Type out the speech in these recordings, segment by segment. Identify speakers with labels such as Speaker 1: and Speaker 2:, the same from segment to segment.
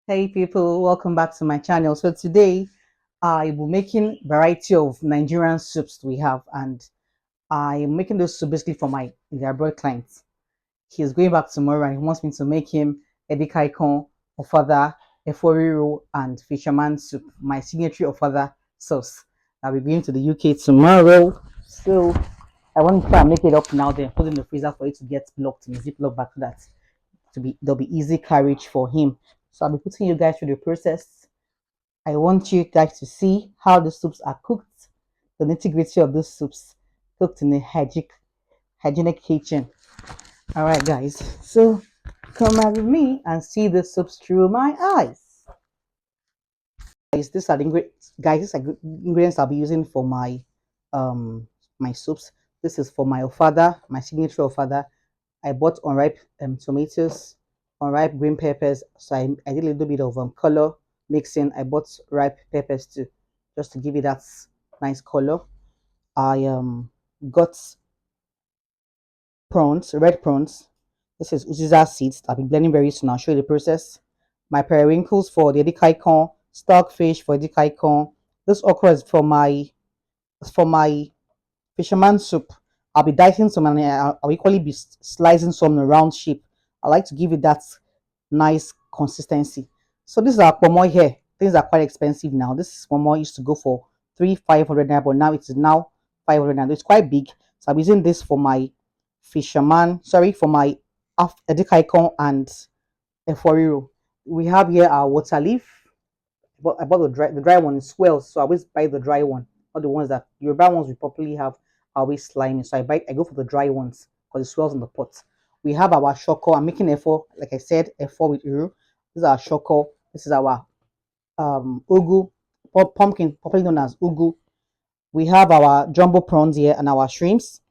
Speaker 1: Hey people, welcome back to my channel. So today I will be making variety of Nigerian soups we have, and I'm making those soup basically for my abroad clients. He's going back tomorrow and he wants me to make him Edikaikong, Ofada, Eforiro, and fisherman soup, my signature Ofada sauce. I'll be going to the UK tomorrow. So I want to try and make it up now, then put it in the freezer for it to get blocked in a ziploc bag so that there'll be easy carriage for him. So I'll be putting you guys through the process. I want you guys to see how the soups are cooked, the nitty-gritty of those soups cooked in a hygienic kitchen. All right, guys. So come out with me and see the soups through my eyes. Guys, these are the ingredients. Guys, these are ingredients I'll be using for my soups. This is for my ofada, my signature ofada. I bought unripe tomatoes, unripe green peppers. So I did a little bit of color mixing. I bought ripe peppers too, just to give it that nice color. I got prawns, red prawns. This is uziza seeds. I'll be blending very soon. I'll show you the process. My periwinkles for the edikaikong, stockfish for edikaikong. This okra is for my fisherman soup. I'll be dicing some and I'll equally be slicing some in a round shape. I like to give it that nice consistency. So this is our pomoy here. Things are quite expensive now. This pomoy used to go for 500 naira, but now it is now 500 naira. It's quite big. So I'm using this for my fisherman, sorry, for my edikaikong and eforiro. We have here our water leaf. But I bought the dry one in swells, so I always buy the dry one. Not the ones that Yoruba ones we properly have are always slimy. So I go for the dry ones because it swells in the pot. We have our shoko. I'm making F4, like I said, F4 with Uru. This is our shoko. This is our ugu, pumpkin, popularly known as ugu. We have our jumbo prawns here and our shrimps.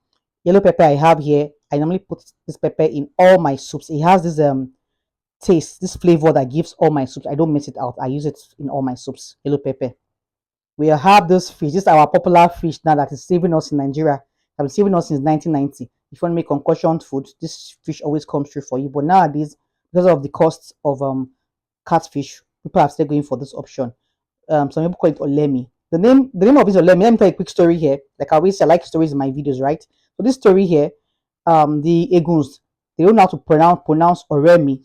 Speaker 1: Yellow pepper I have here. I normally put this pepper in all my soups. It has this taste, this flavor that gives all my soups. I don't miss it out. I use it in all my soups. Yellow pepper. We have this fish. This is our popular fish now that is saving us in Nigeria. Have been saving us since 1990. If you want to make concussion food, this fish always comes through for you. But nowadays, because of the cost of catfish, people are still going for this option. Some people call it olemi. The name of it is olemi. Let me tell you a quick story here. Like I always say, I like stories in my videos, right? So this story here, the eguns, they don't know how to pronounce oremi.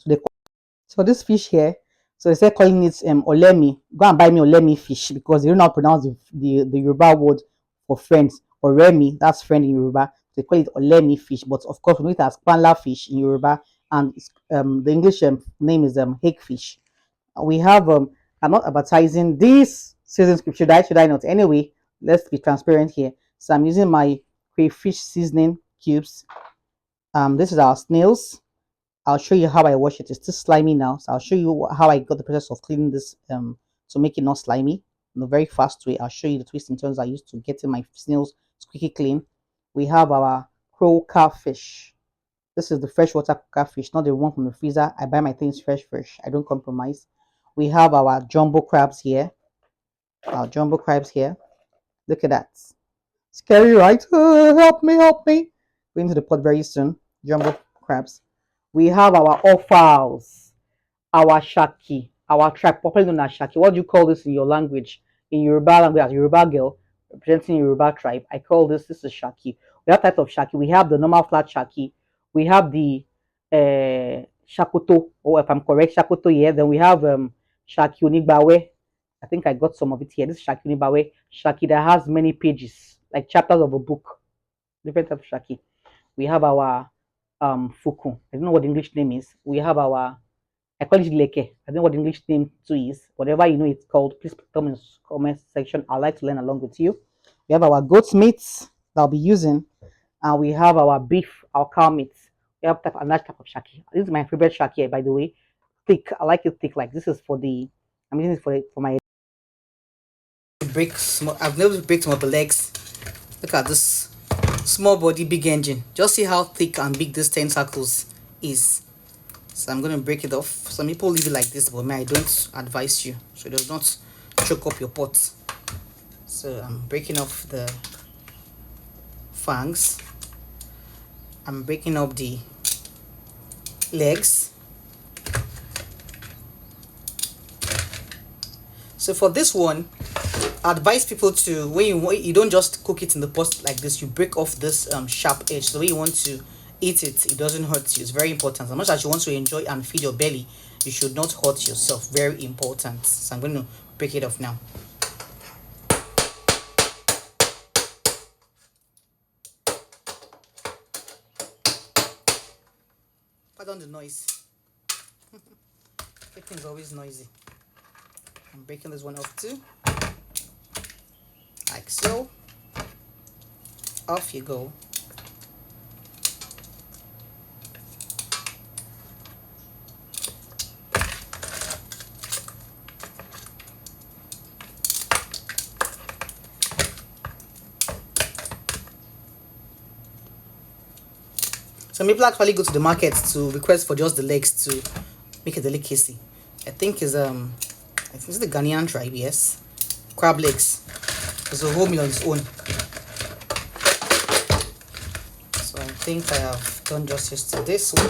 Speaker 1: So this fish here, so instead calling it olemi, go and buy me olemi fish because they don't know how to pronounce the Yoruba word for friends. Oremi, that's friend in Yoruba. They call it olemi fish, but of course we know it as panla fish in Yoruba, and the English name is hake fish. We have I'm not advertising this season script. Should I not? Anyway, let's be transparent here. So I'm using my crayfish seasoning cubes. This is our snails. I'll show you how I wash it. It's still slimy now, so I'll show you how I got the process of cleaning this to make it not slimy in a very fast way. I'll show you the twists and turns I used to getting my snails squeaky clean. We have our croaker fish. This is the freshwater fish, not the one from the freezer. I buy my things fresh. I don't compromise. We have our jumbo crabs here. Our jumbo crabs here. Look at that. Scary, right? Help me. Going to the pot very soon. Jumbo crabs. We have our offals, our shaki, our tribe, popularly known as shaki. What do you call this in your language? In Yoruba language, as Yoruba girl representing Yoruba tribe, I call this is shaki. We have type of shaki. We have the normal flat shaki. We have the shakoto, or if I'm correct, shakoto here. Then we have shaki onigbawe. I think I got some of it here. This is shaki onigbawe, shaki that has many pages, like chapters of a book. Different type of shaki. We have our fuku. I don't know what the English name is. We have our I call it leke. I don't know what the English name too is. Whatever you know it's called, please come in the comment section. I'd like to learn along with you. We have our goat meat that I'll be using, and we have our beef, our cow meat. We have another type of shaki. This is my favorite shaki, by the way. Thick. I like it thick. Like this is for the. I'm using it for my break. Small. I've never break some of the legs. Look at this small body, big engine. Just see how thick and big this tentacles is. So I'm going to break it off. Some people leave it like this, but me, I don't advise you. So it does not choke up your pot. So I'm breaking off the fangs. I'm breaking up the legs. So for this one, I advise people to, when you don't just cook it in the pot like this, you break off this sharp edge. So when you want to eat it, it doesn't hurt you. It's very important. As much as you want to enjoy and feed your belly, you should not hurt yourself. Very important. So I'm going to break it off now. Pardon the noise. Everything's always noisy. I'm breaking this one off too. Like so. Off you go. Some people actually go to the market to request for just the legs to make a delicacy. I think it's the Ghanaian tribe, yes. Crab legs. It's a whole meal on its own. So I think I have done justice to this one.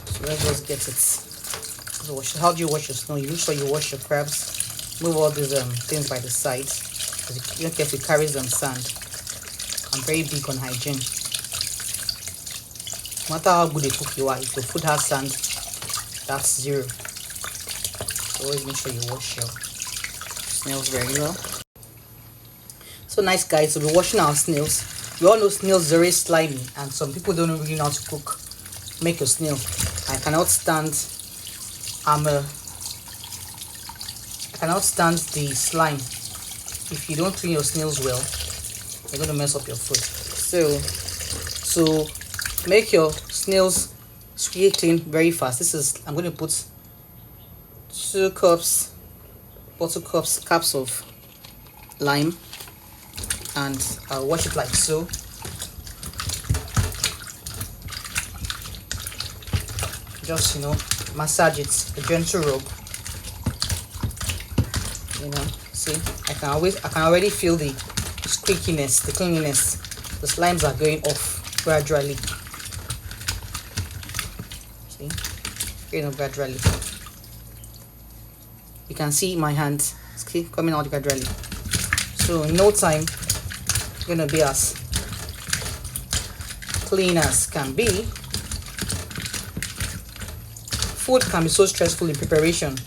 Speaker 1: So let's just get it. So how do you wash your snail? You make sure you wash your crabs. Move all these things by the side. Because you don't care if it carries sand. I'm very big on hygiene. No matter how good a cook you are, if your food has sand, that's zero. So always make sure you wash your snails very well. So nice, guys. So we're washing our snails. We all know snails are very slimy, and some people don't really know how to cook. Make your snail. I cannot stand the slime. If you don't clean your snails well, you're gonna mess up your food. So make your snails squeaky clean very fast. I'm going to put 2 cups caps of lime, and I'll wash it like so. Just massage it, a gentle rub. See, I can already feel the squeakiness, the cleanliness. The slimes are going off gradually. See, gradually. You can see my hand coming out gradually. So in no time, it's gonna be as clean as can be. Food can be so stressful in preparation.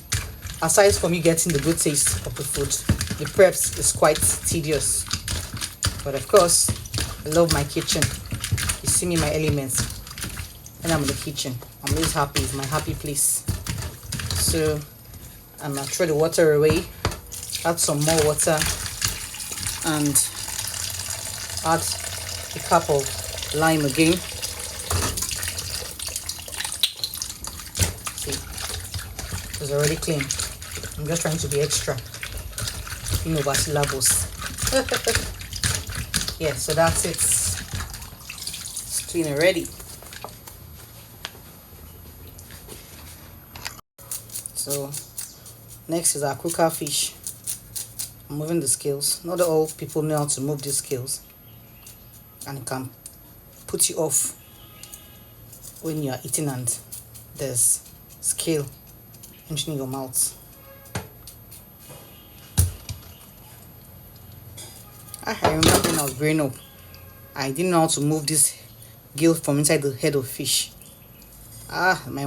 Speaker 1: Aside from you getting the good taste of the food, the preps is quite tedious. But of course, I love my kitchen. You see me in my elements when I'm in the kitchen. I'm always happy. It's my happy place. So I'm gonna throw the water away, add some more water, and add a cup of lime again. See, it's already clean. I'm just trying to be extra. Syllabus. Yeah, so that's it. It's clean already. So next is our cooker fish. I'm moving the scales. Not all people know how to move these scales, and it can put you off when you are eating and there's scale entering your mouth. I remember when I was growing up, I didn't know how to move this gill from inside the head of fish. My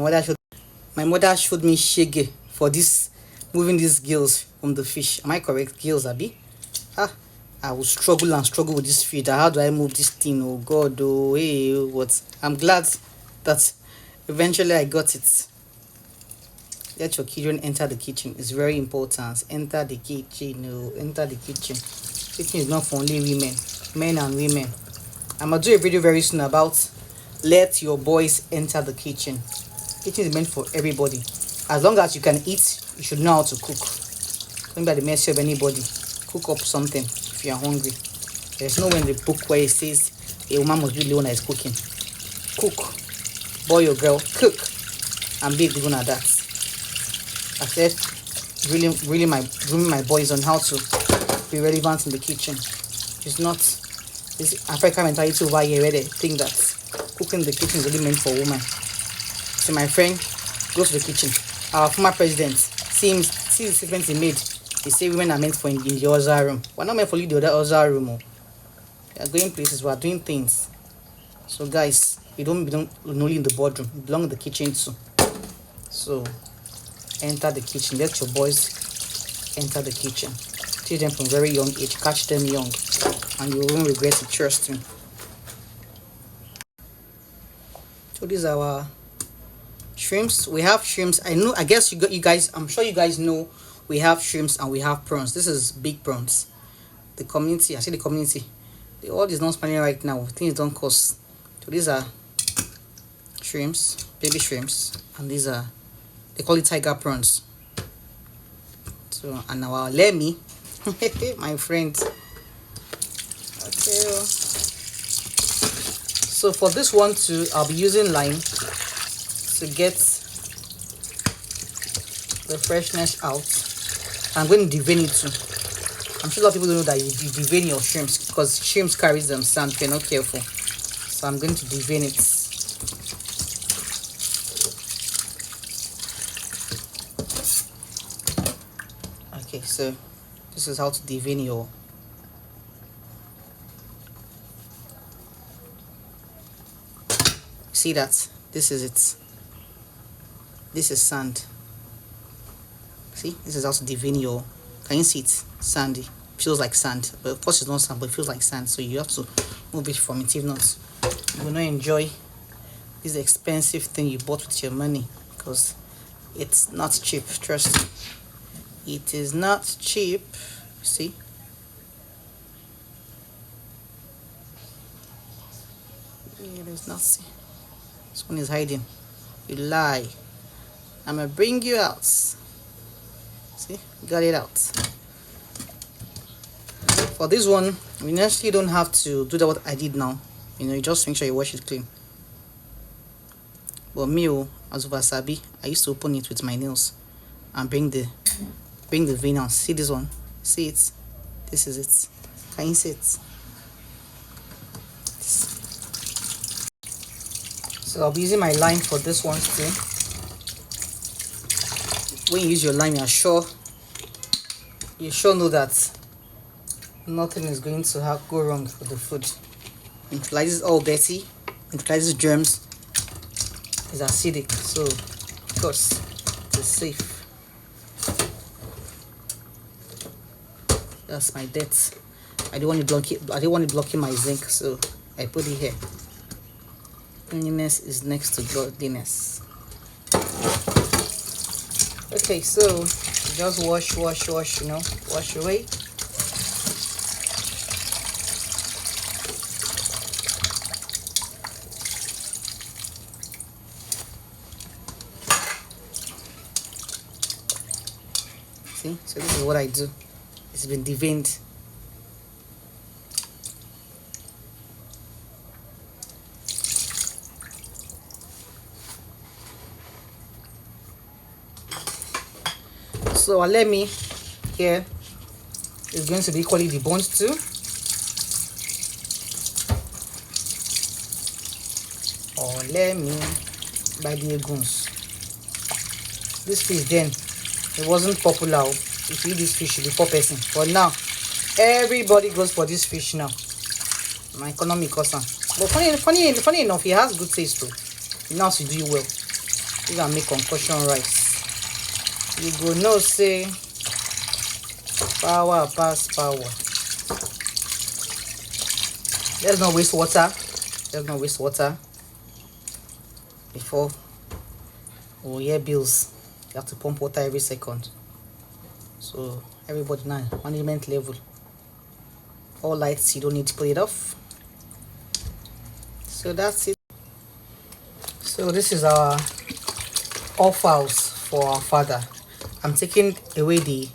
Speaker 1: mother showed me shege for this, moving these gills from the fish. Am I correct? Gills, Abi? I will struggle with this feed. How do I move this thing? Oh God, oh hey, what? I'm glad that eventually I got it. Let your children enter the kitchen. It's very important. Enter the kitchen. Oh, enter the kitchen. Kitchen is not for only women, men and women. I'm gonna do a video very soon about let your boys enter the kitchen. Kitchen is meant for everybody. As long as you can eat, you should know how to cook. Don't be at the mercy of anybody. Cook up something if you are hungry. There's nowhere in the book where it says a woman must be the one that is cooking. Cook. Boy or girl, cook. And be good at that. I said, really grooming my boys on how to be relevant in the kitchen. It's not this African mentality over here where they think that cooking in the kitchen is only meant for women. See, my friend goes to the kitchen. Our former president, see the statement he made. They say women are meant for in the other room. We're not meant for the other room. Oh. We are going places, we are doing things. So guys, you don't belong only in the boardroom, you belong in the kitchen too. So enter the kitchen. Let your boys enter the kitchen. Teach them from very young age. Catch them young, and you won't regret it. Trust me. So these are our shrimps. We have shrimps. I guess you guys. I'm sure you guys know we have shrimps and we have prawns. This is big prawns. The community. I see the community. The world is not smiling right now. Things don't cost. So these are shrimps, baby shrimps, and these are, they call it tiger prawns. So, and our lemmy, my friend. Okay. So for this one too, I'll be using lime to get the freshness out. I'm going to devein it too. I'm sure a lot of people don't know that you devein your shrimps, because shrimps carries them sand if you're not careful. So I'm going to devein it. Okay, so this is how to devein your see that this is it. This is sand. See, this is how to devein your, can you see it? Sandy. Feels like sand, but of course it's not sand, but it feels like sand, so you have to move it from it. If not, you will not enjoy this expensive thing you bought with your money, because it's not cheap. Trust me, it is not cheap. See, it is not. See, this one is hiding. You lie. I'm gonna bring you out. See, got it out. For this one, we necessarily don't have to do that what I did now. You just make sure you wash it clean. But me, as wasabi, I used to open it with my nails and bring the vein out. See this one? See it? This is it. Can you see it? So I'll be using my lime for this one too. When you use your lime, you sure know that nothing is going to go wrong for the food. It neutralizes all dirty, neutralizes germs. It's acidic, so of course it's safe. That's my dirt. I don't want it blocking my zinc, so I put it here. Cleanliness is next to godliness. Okay, so just wash, wash away. See, so this is what I do. It's been deveined. So let me here is going to be equally deboned too. Or let me by the eguns. This fish then, it wasn't popular. If you eat this fish, you'll be poor person. But now everybody goes for this fish now. My economy cost. But funny enough, he has good taste too. He knows to do you well. You can make concussion rice. You go no say power pass power. Let's not waste water. Before hear bills. You have to pump water every second. So everybody now, management level. All lights, you don't need to put it off. So that's it. So this is our offals for our father. I'm taking away the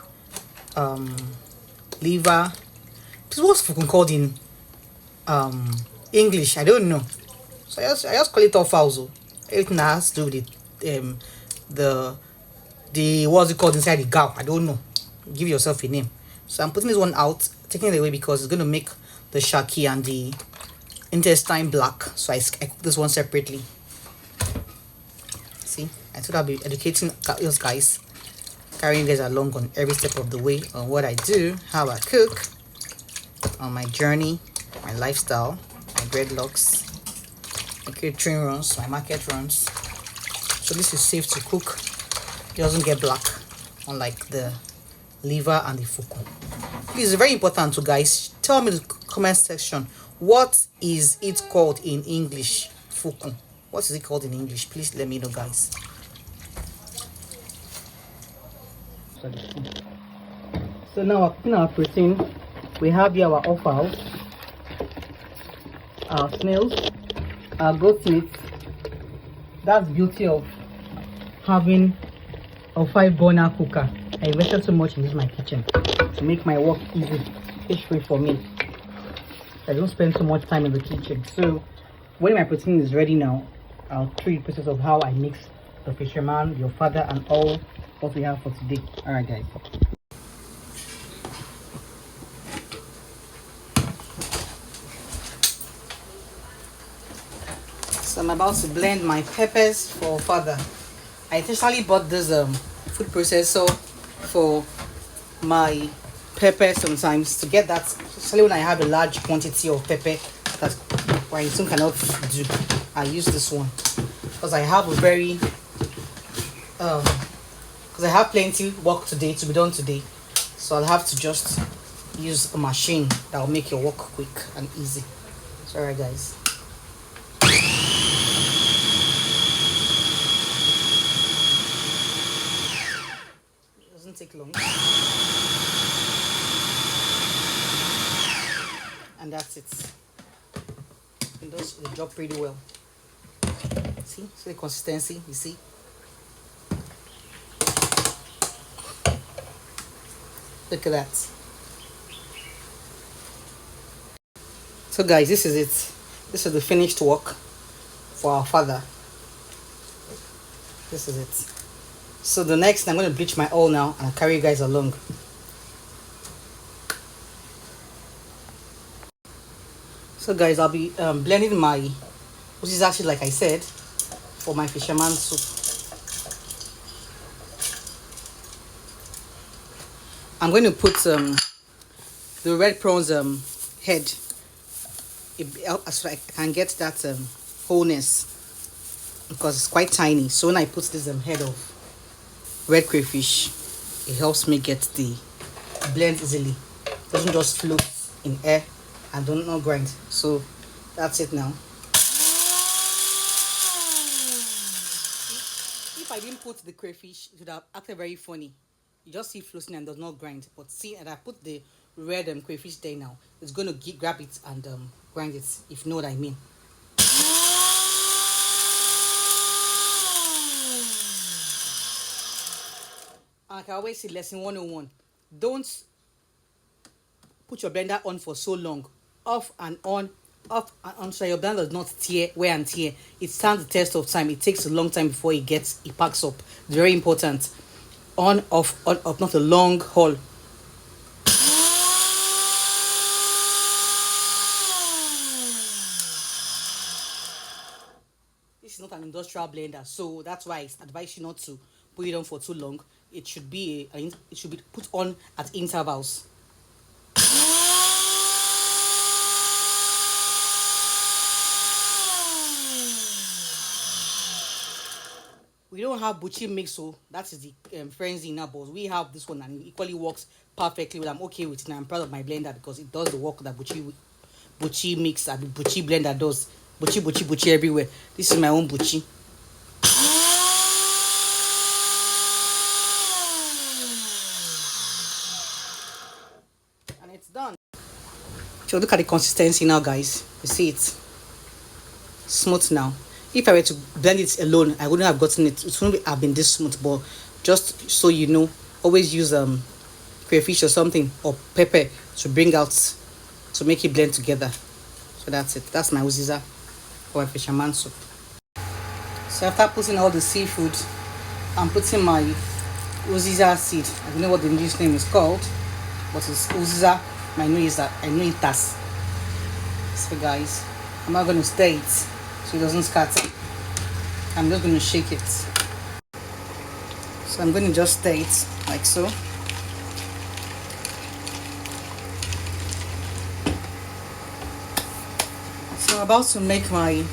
Speaker 1: liver. This was called in English. I don't know. So I just call it offals. Everything that has to do with the what's it called inside the gap. I don't know. Give yourself a name. So I'm putting this one out, taking it away because it's going to make the shaki and the intestine black. So I cook this one separately. See, I thought I'll be educating us guys. carrying you guys along on every step of the way on what I do, how I cook, on my journey, my lifestyle, my dreadlocks, my catering runs, my market runs. So this is safe to cook. It doesn't get black, unlike the liver and the fuku. Please, it's very important to guys. Tell me in the comment section, what is it called in English? Fuku. What is it called in English? Please let me know, guys. So now we're cooking our protein. We have here our offal, our snails, our goat meat. That's the beauty of having a 5-burner cooker. I invested so much in this my kitchen to make my work easy, fish-free for me. I don't spend so much time in the kitchen. So when my protein is ready now, I'll show you the process of how I mix the fisherman, the Ofada, and all what we have for today. Alright guys. So I'm about to blend my peppers for Ofada. I intentionally bought this food processor for my pepper sometimes to get that, especially when I have a large quantity of pepper that I soon cannot do. I use this one because I have a very because I have plenty work today to be done today, so I'll have to just use a machine that will make your work quick and easy. Sorry guys. It doesn't take long. And that's it. It does the job pretty well. See the consistency, you see. Look at that. So guys, this is it. This is the finished work for our father. This is it. So the next, I'm going to bleach my oil now and I'll carry you guys along. So guys, I'll be blending my, which is actually like I said, for my fisherman soup. I'm going to put the red prawns head, so I can get that wholeness, because it's quite tiny. So when I put this head of red crayfish, it helps me get the blend easily. It doesn't just float in air and don't not grind. So that's it now. If I didn't put the crayfish, it would have acted very funny. You just see floating and does not grind. But see, and I put the red crayfish there now, it's going to grab it and grind it, if you know what I mean. Like I always say, lesson 101, don't put your blender on for so long. Off and on, so your blender does not wear and tear. It stands the test of time. It takes a long time before it packs up. It's very important. On, off, not a long haul. This is not an industrial blender, so that's why I advise you not to put it on for too long. It should be put on at intervals. We don't have buchi mix, so that is the frenzy in our balls. We have this one and it equally works perfectly well. I'm okay with it and I'm proud of my blender because it does the work that buchi mix and buchi blender does. Buchi everywhere. This is my own buchi. And it's done. So look at the consistency now, guys. You see it? Smooth now. If I were to blend it alone, I wouldn't have gotten it. It wouldn't have been this smooth. But just so you know, always use crayfish or something or pepper to bring out, to make it blend together. So that's it. That's my uziza for my fisherman soup. So after putting all the seafood, I'm putting my uziza seed. I don't know what the English name is called, but it's uziza. I know it does. So guys, I'm not going to stir it so it doesn't scatter. I'm just going to shake it. So So I'm going to just stir it like so. So I'm about to make my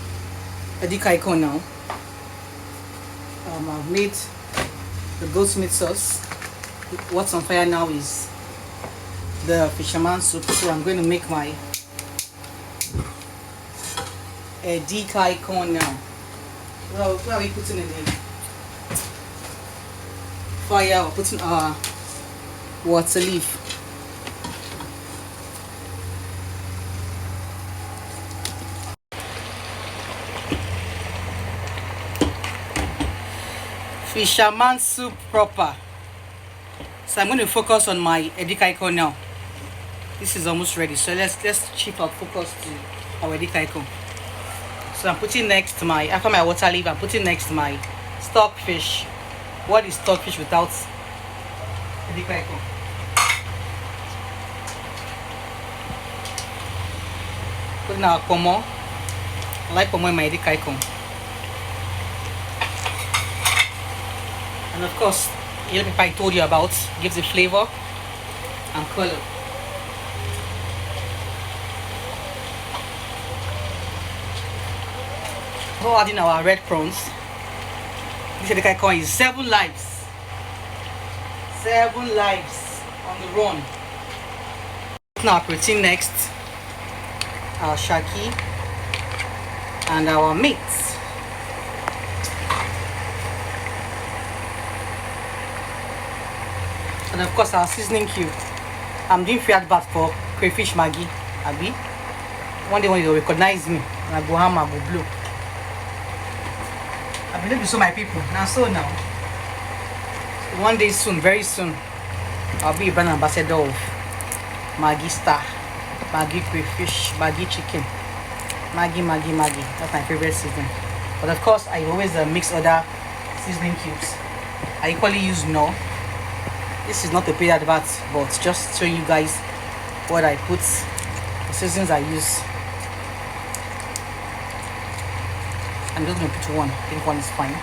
Speaker 1: edikaikong now. I've made the goat meat sauce. What's on fire now is the fisherman soup. So I'm going to make my edikaikong now. Well, where are we putting it in? Fire, we're putting our water leaf. Fisherman soup proper. So I'm going to focus on my edikaikong now. This is almost ready, so let's shift our focus to our edikaikong. So I'm putting next my, after my water leaf, I'm putting next my stockfish. What is stockfish without edikaikong? Putting our pomo. I like pomo in my edikaikong. And of course, yellow pepper I told you about gives it flavor and color. Before adding our red prawns, this edikaikong is 7 lives. 7 lives on the run. Now protein next, our shaki and our meat. And of course our seasoning cube. I'm doing free advert for crayfish Maggi, Abi. One day when you recognize me, I go ham, I go blue. I believe you saw my people. Now so now. One day soon, very soon, I'll be a brand ambassador of Maggi Star, Maggi crayfish, Maggi chicken, Maggi. That's my favorite seasoning. But of course, I always mix other seasoning cubes. I equally use no. This is not a paid advert, but just showing you guys what I put, the seasonings I use. I'm just going to put one. I think one is fine.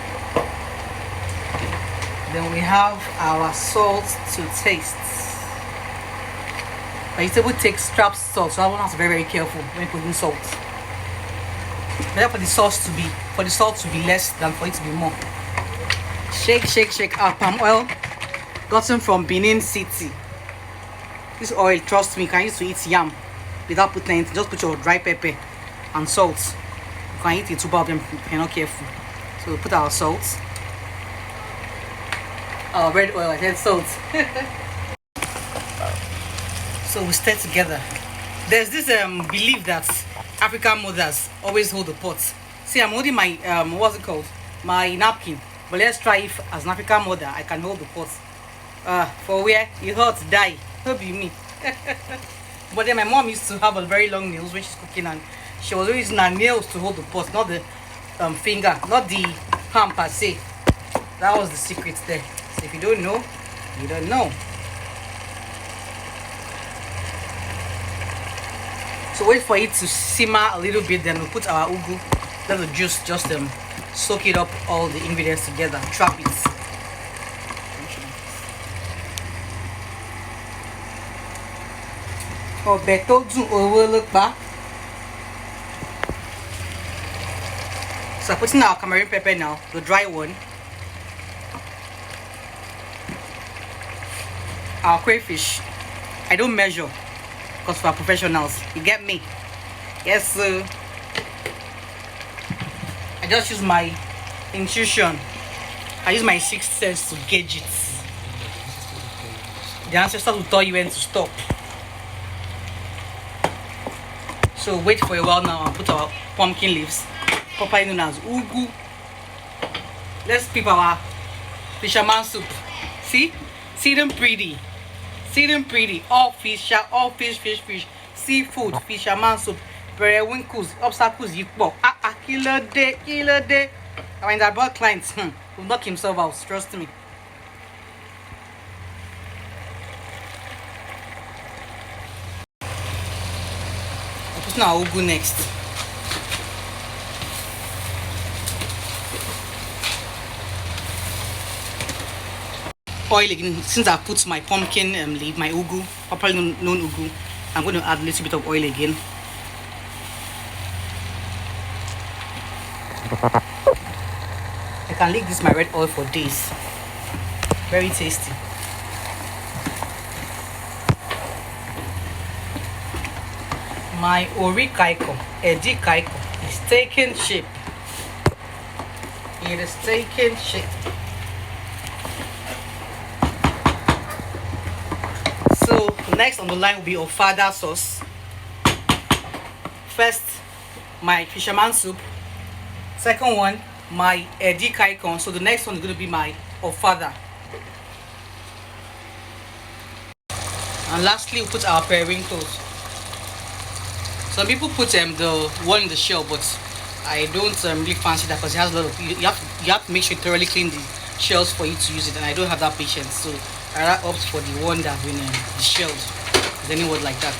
Speaker 1: Then we have our salt to taste. Vegetable takes trapped salt, so one has to be very careful when putting salt. Better for the salt to be less than for it to be more. Shake. Our palm oil gotten from Benin City. This oil, trust me, you can use to eat yam without putting anything. Just put your dry pepper and salt. You can eat it too, but if you're not careful. So we put our salt, our red oil, and salt. So we stir together. There's this belief that African mothers always hold the pot. See, I'm holding my what's it called? My napkin. But let's try if as an African mother I can hold the pot. For where it hurts, die. Don't be me. But then my mom used to have a very long nails when she's cooking, and she was always using her nails to hold the pot, not the finger, not the palm per se. That was the secret there. So if you don't know, you don't know. So wait for it to simmer a little bit, then we'll put our ugu, then the juice, just soak it up, all the ingredients together, trap it. Oh, beto do overlook back. So I'm putting our Cameroon pepper now, the dry one. Our crayfish. I don't measure because we are professionals. You get me? Yes, sir. I just use my intuition. I use my sixth sense to gauge it. The ancestors will tell you when to stop. So wait for a while now and put our pumpkin leaves, popularly known as ugu. Let's peep our fisherman soup. See them pretty. See them pretty. All fish, fish. Seafood, fisherman soup. Periwinkles, obstacles, yikbo. Killer day. When that brought clients, will knock himself out. Trust me. Now we'll go next. oil again. Since I put my pumpkin leaf, my ugu, properly known ugu, I'm going to add a little bit of oil again. I can leave this my red oil for days. Very tasty. My edikaikong is taking shape. It is taking shape. So next on the line will be Ofada sauce. First, my fisherman soup. Second one, my edikaikong. So the next one is going to be my Ofada. And lastly, we put our periwinkles. Some people put the one in the shell, but I don't really fancy that because it has a lot of. You have to make sure you thoroughly clean the shells for you to use it, and I don't have that patience. So I opt for the one that's been deshelled. Is any word like that?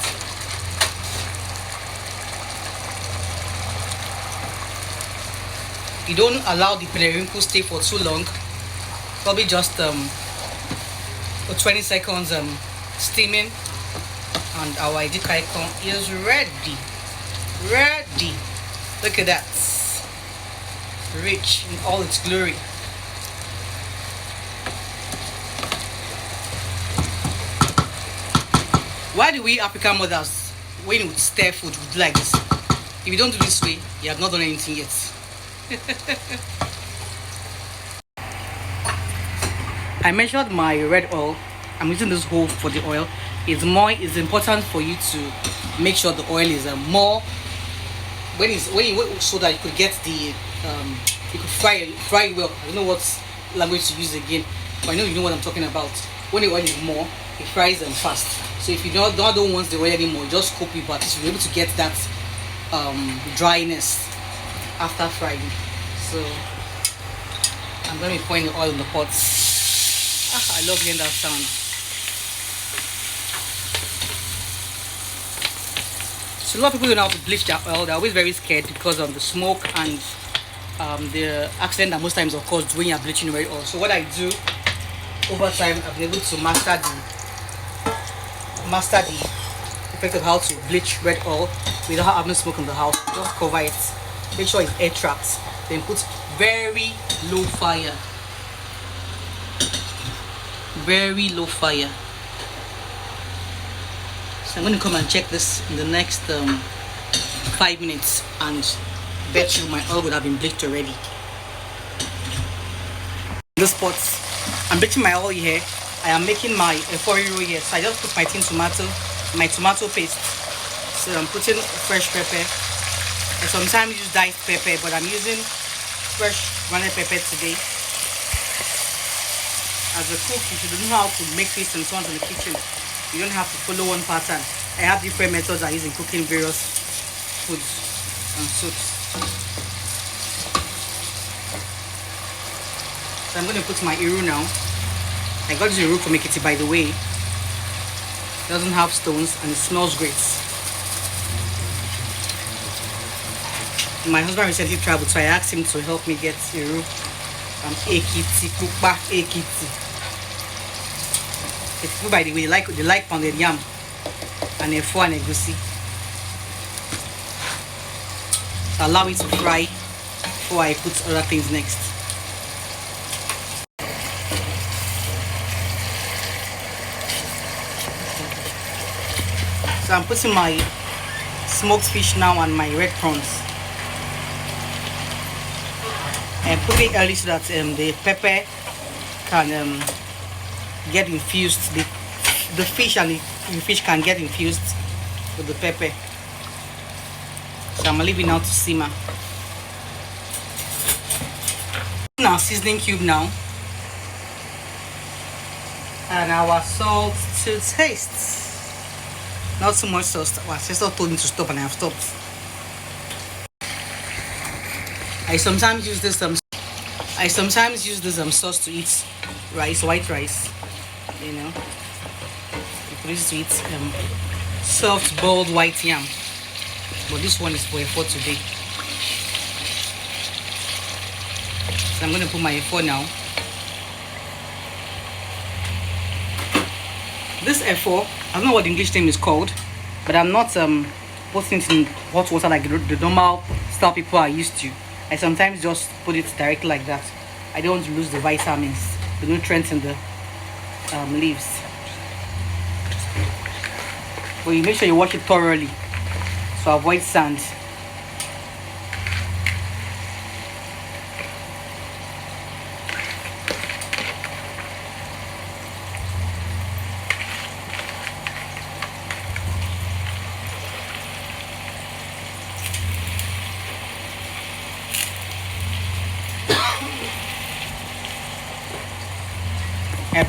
Speaker 1: You don't allow the periwinkle stay for too long. Probably just for 20 seconds steaming, and our edikaikong is ready. Ready. Look at that. Rich in all its glory. Why do we African mothers, when we stir food, we do like this? If you don't do this way, you have not done anything yet. I measured my red oil. I'm using this whole for the oil. It's important for you to make sure the oil is more so that you could get the you could fry it well. I don't know what language to use again, but I know you know what I'm talking about. When the oil is more, it fries them fast. So if you don't want the oil anymore, just cook it, but you'll be able to get that dryness after frying. So I'm going to be pouring the oil in the pot. I love hearing that sound. So a lot of people don't know how to bleach their oil. They're always very scared because of the smoke and the accident that most times occurs when you're bleaching red oil. So what I do over time, I've been able to master the effect of how to bleach red oil without having smoke in the house. Just cover it, make sure it's air trapped, then put very low fire. Very low fire. So I'm going to come and check this in the next 5 minutes, and bet you my oil would have been bleached already. This pot, I'm bleaching my oil here. I am making my eforiru here. So I just put my my tomato paste. So I'm putting fresh pepper. I sometimes use diced pepper, but I'm using fresh grounded pepper today. As a cook, you should know how to make this and so on in the kitchen. You don't have to follow one pattern. I have different methods I use in cooking various foods and soups. So I'm going to put my iru now. I got this iru from Ekiti, by the way. It doesn't have stones and it smells great. My husband recently traveled, so I asked him to help me get iru from Ekiti, Kukba, Ekiti. People, by the way, they like pounded yam and efo and egusi. So allow it to fry before I put other things next. So I'm putting my smoked fish now and my red prawns. And put it early so that the pepper can get infused. The fish and the fish can get infused with the pepper. So I'm leaving now to simmer. Our seasoning cube now, and our salt to taste. Not too much salt. Our sister told me to stop and I have stopped. I sometimes use this sauce to eat rice, white rice. You know, you put this to eat soft boiled white yam, but this one is for today. So I'm going to put my efo now. This F4, I don't know what the English name is called, but I'm not putting it in hot water like the normal style people are used to. I sometimes just put it directly like that. I don't want to lose the vitamins, the nutrients in the leaves. But you make sure you wash it thoroughly to avoid sand.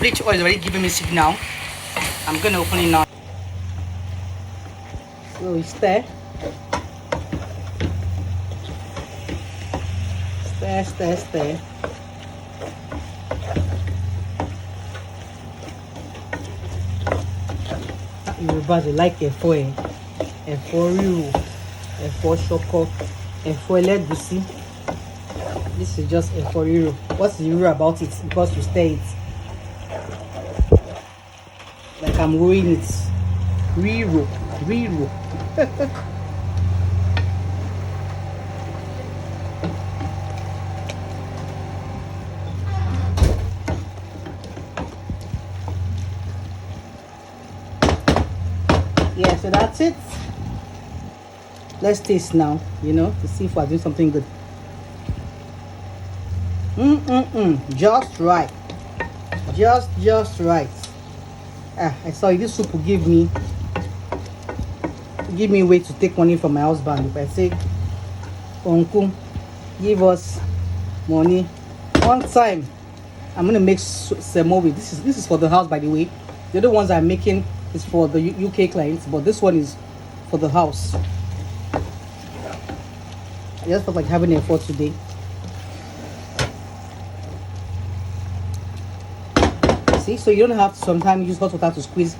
Speaker 1: Bleach oil is already giving me signal. I'm gonna open it now. So we stir. Stir. Yorùbá dey like ẹ̀fọ́ rírò, ẹ̀fọ́ ṣọkọ, ẹ̀fọ́ ẹlẹ́gùúsí. This is just ẹ̀fọ́ rírò. What's the rírò about it? Because you stir it. Like I'm rolling it. Rírò. Yeah, so that's it. Let's taste now, to see if we're doing something good. Just right. Just right. I saw you. This soup will give me way to take money from my husband. If I say, Uncle, give us money one time, I'm gonna make semo with this is for the house, by the way. The other ones I'm making is for the UK clients, but this one is for the house. I just felt like having it for today. See, so you don't have to sometimes use hot water to squeeze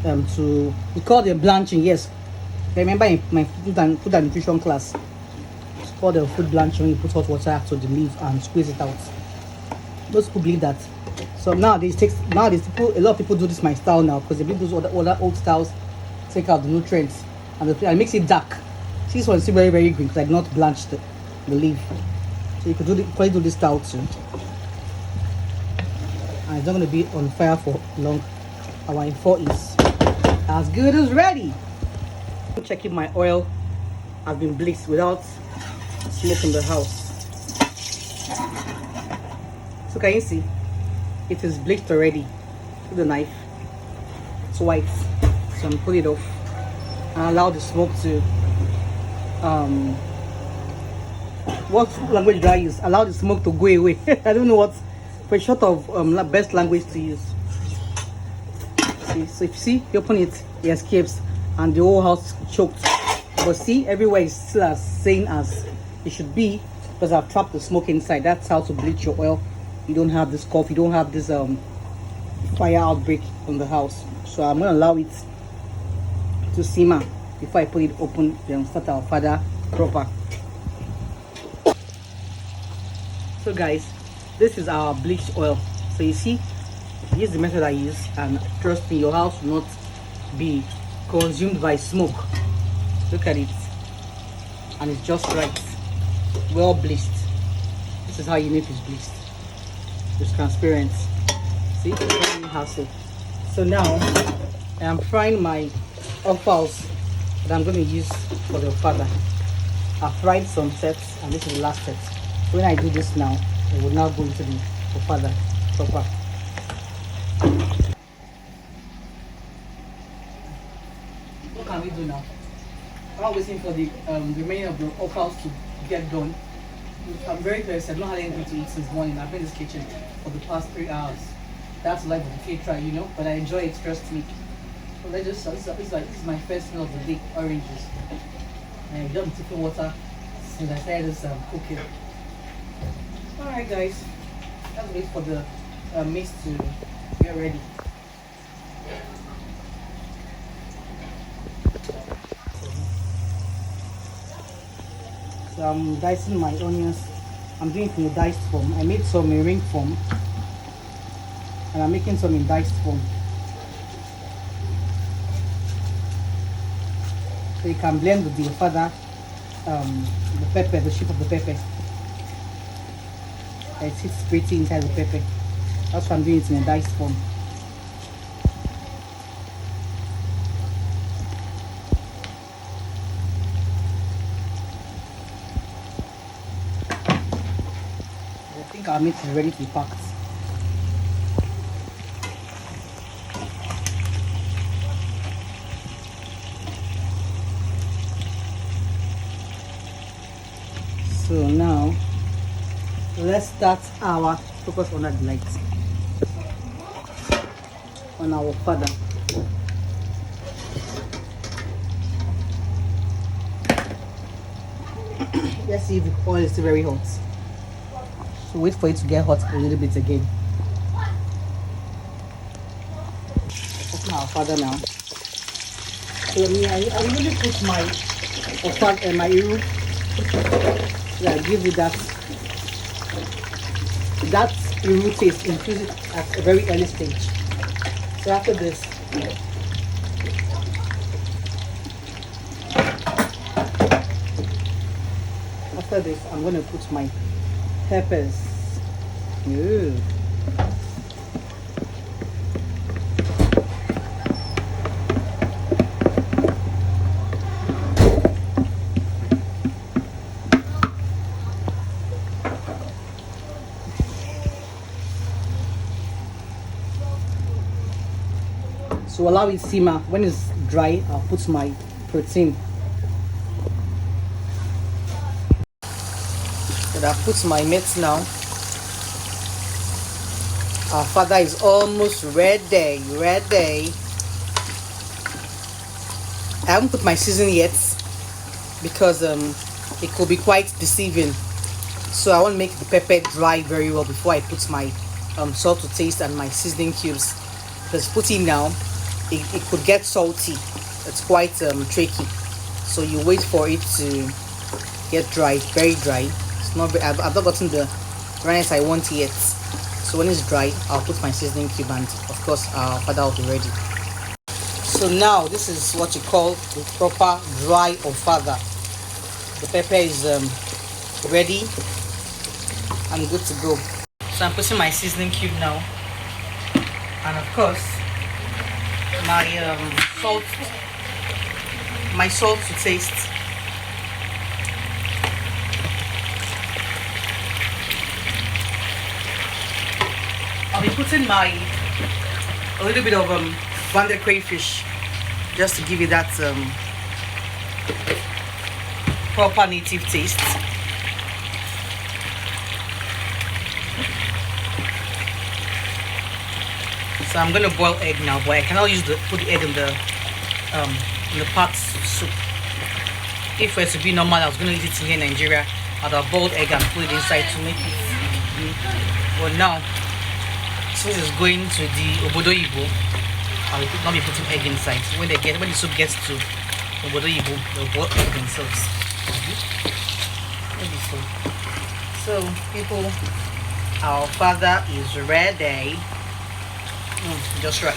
Speaker 1: we call it blanching. Yes, I remember in my food and nutrition class, it's called the food blanching when you put hot water to the leaf and squeeze it out. Most people believe that. So nowadays people, a lot of people do this my style now, because they believe those other old styles take out the nutrients and it makes it dark. See, this one is still very, very green because I did not blanch the leaf. So you could probably do this style too. And it's not going to be on fire for long. Our info is as good as ready. I'm checking my oil has been bleached without smoke in the house. So can you see? It is bleached already with the knife. It's white. So I'm putting it off and allow the smoke to what language do I use? Allow the smoke to go away. I don't know what for short of best language to use. See, so if you see, you open it, it escapes and the whole house choked. But see, everywhere is still as sane as it should be because I've trapped the smoke inside. That's how to bleach your oil. You don't have this cough, you don't have this fire outbreak in the house. So I'm gonna allow it to simmer before I put it open and start our Ofada proper. So guys, this is our bleached oil. So you see, this is the method I use, and trust me, your house will not be consumed by smoke. Look at it, and it's just right, well bleached. This is how you make it bleached. It's transparent. See, it's very hassle. So now I am frying my offals that I'm going to use for the Ofada. I've fried some sets, and this is the last set. When I do this now, I will now go into the Ofada proper. What can we do now? I'm waiting for the remaining of the offals to get done. I'm very thirsty. I've not had anything to eat since morning. I've been in this kitchen for the past 3 hours. That's life of the K-try, but I enjoy it, trust me. So let's just, this is my first meal of the day, oranges. And I've just been taking water since I started this cooking. Alright guys, let's wait for the mix to get ready. So I'm dicing my onions. I'm doing it in a diced form. I made some in ring form, and I'm making some in diced form. So you can blend with the Ofada, the pepper, the shape of the pepper. It sits pretty inside the pepper. That's why I'm doing it in a diced form. I think our meat is ready to be packed. So now let's start our focus on that light on our Ofada. Let's see if the oil is still very hot. So wait for it to get hot a little bit again. Open our Ofada now. So I usually put my Ofada and my iru. Yeah, give you that iru taste, infuse it at a very early stage. So after this, I'm going to put my peppers. Ooh. So allow it simmer. When it's dry, I'll put my protein. So I've put my meat now. Our Ofada is almost ready. I haven't put my seasoning yet because it could be quite deceiving. So I want to make the pepper dry very well before I put my salt to taste and my seasoning cubes. Because putting now, it could get salty. It's quite tricky. So you wait for it to get dry, very dry. It's not. I've not gotten the dryness I want yet. So when it's dry, I'll put my seasoning cube and of course our Ofada will be ready. So now this is what you call the proper dry Ofada. The pepper is ready and good to go. So I'm putting my seasoning cube now, and of course my salt to taste. I'll be putting a little bit of banded crayfish just to give you that proper native taste. So I'm gonna boil egg now, but I cannot put the egg in the pot soup. If it were to be normal, I was gonna eat it here in Nigeria. I'd have boiled egg and put it inside to make it. But now, since it's going to the Obodo Yibo, I will not be putting egg inside. When the soup gets to Obodo Yibo, they'll boil egg themselves. Maybe so. So people, our Ofada is ready. Just right.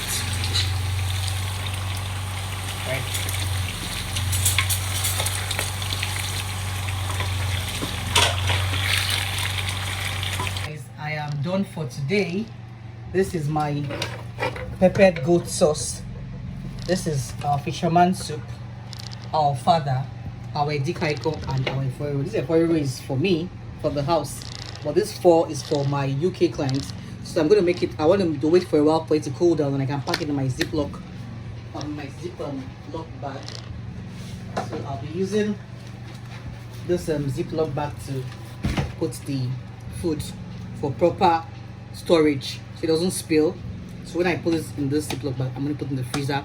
Speaker 1: Guys, I am done for today. This is my peppered goat sauce. This is our fisherman soup, our Ofada, our edikaikong, and our efoiro. This efoiro is for me, for the house, but this 4 is for my UK clients. So I'm going to make it. I want them to wait for a while for it to cool down, and I can pack it in my Ziploc, my Ziploc bag. So I'll be using this Ziploc bag to put the food for proper storage, so it doesn't spill. So when I put this in this Ziploc bag, I'm going to put it in the freezer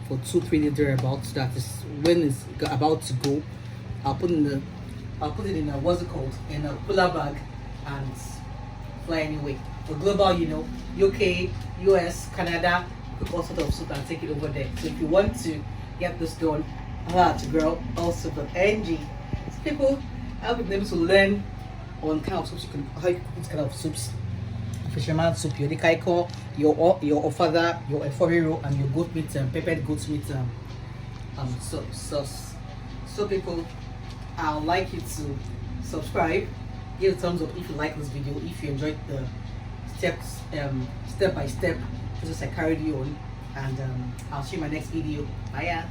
Speaker 1: for 2-3 days thereabouts. That is when it's about to go. I'll put it in a what's it called, in a cooler bag, and fly anyway. For global, UK, US, Canada, cook all sorts of soup and take it over there. So if you want to get this done, to girl also NG. So people, I'll be able to learn on kind of soups how you cook this kind of soups. Fisherman soup, your edikaikong, your Ofada, your efoiro, and your goat meat, peppered goat meat sauce. So people, I'd like you to subscribe, give a thumbs up if you like this video, if you enjoyed the step by step process I carried you on, and I'll see you in my next video. Bye. Yeah.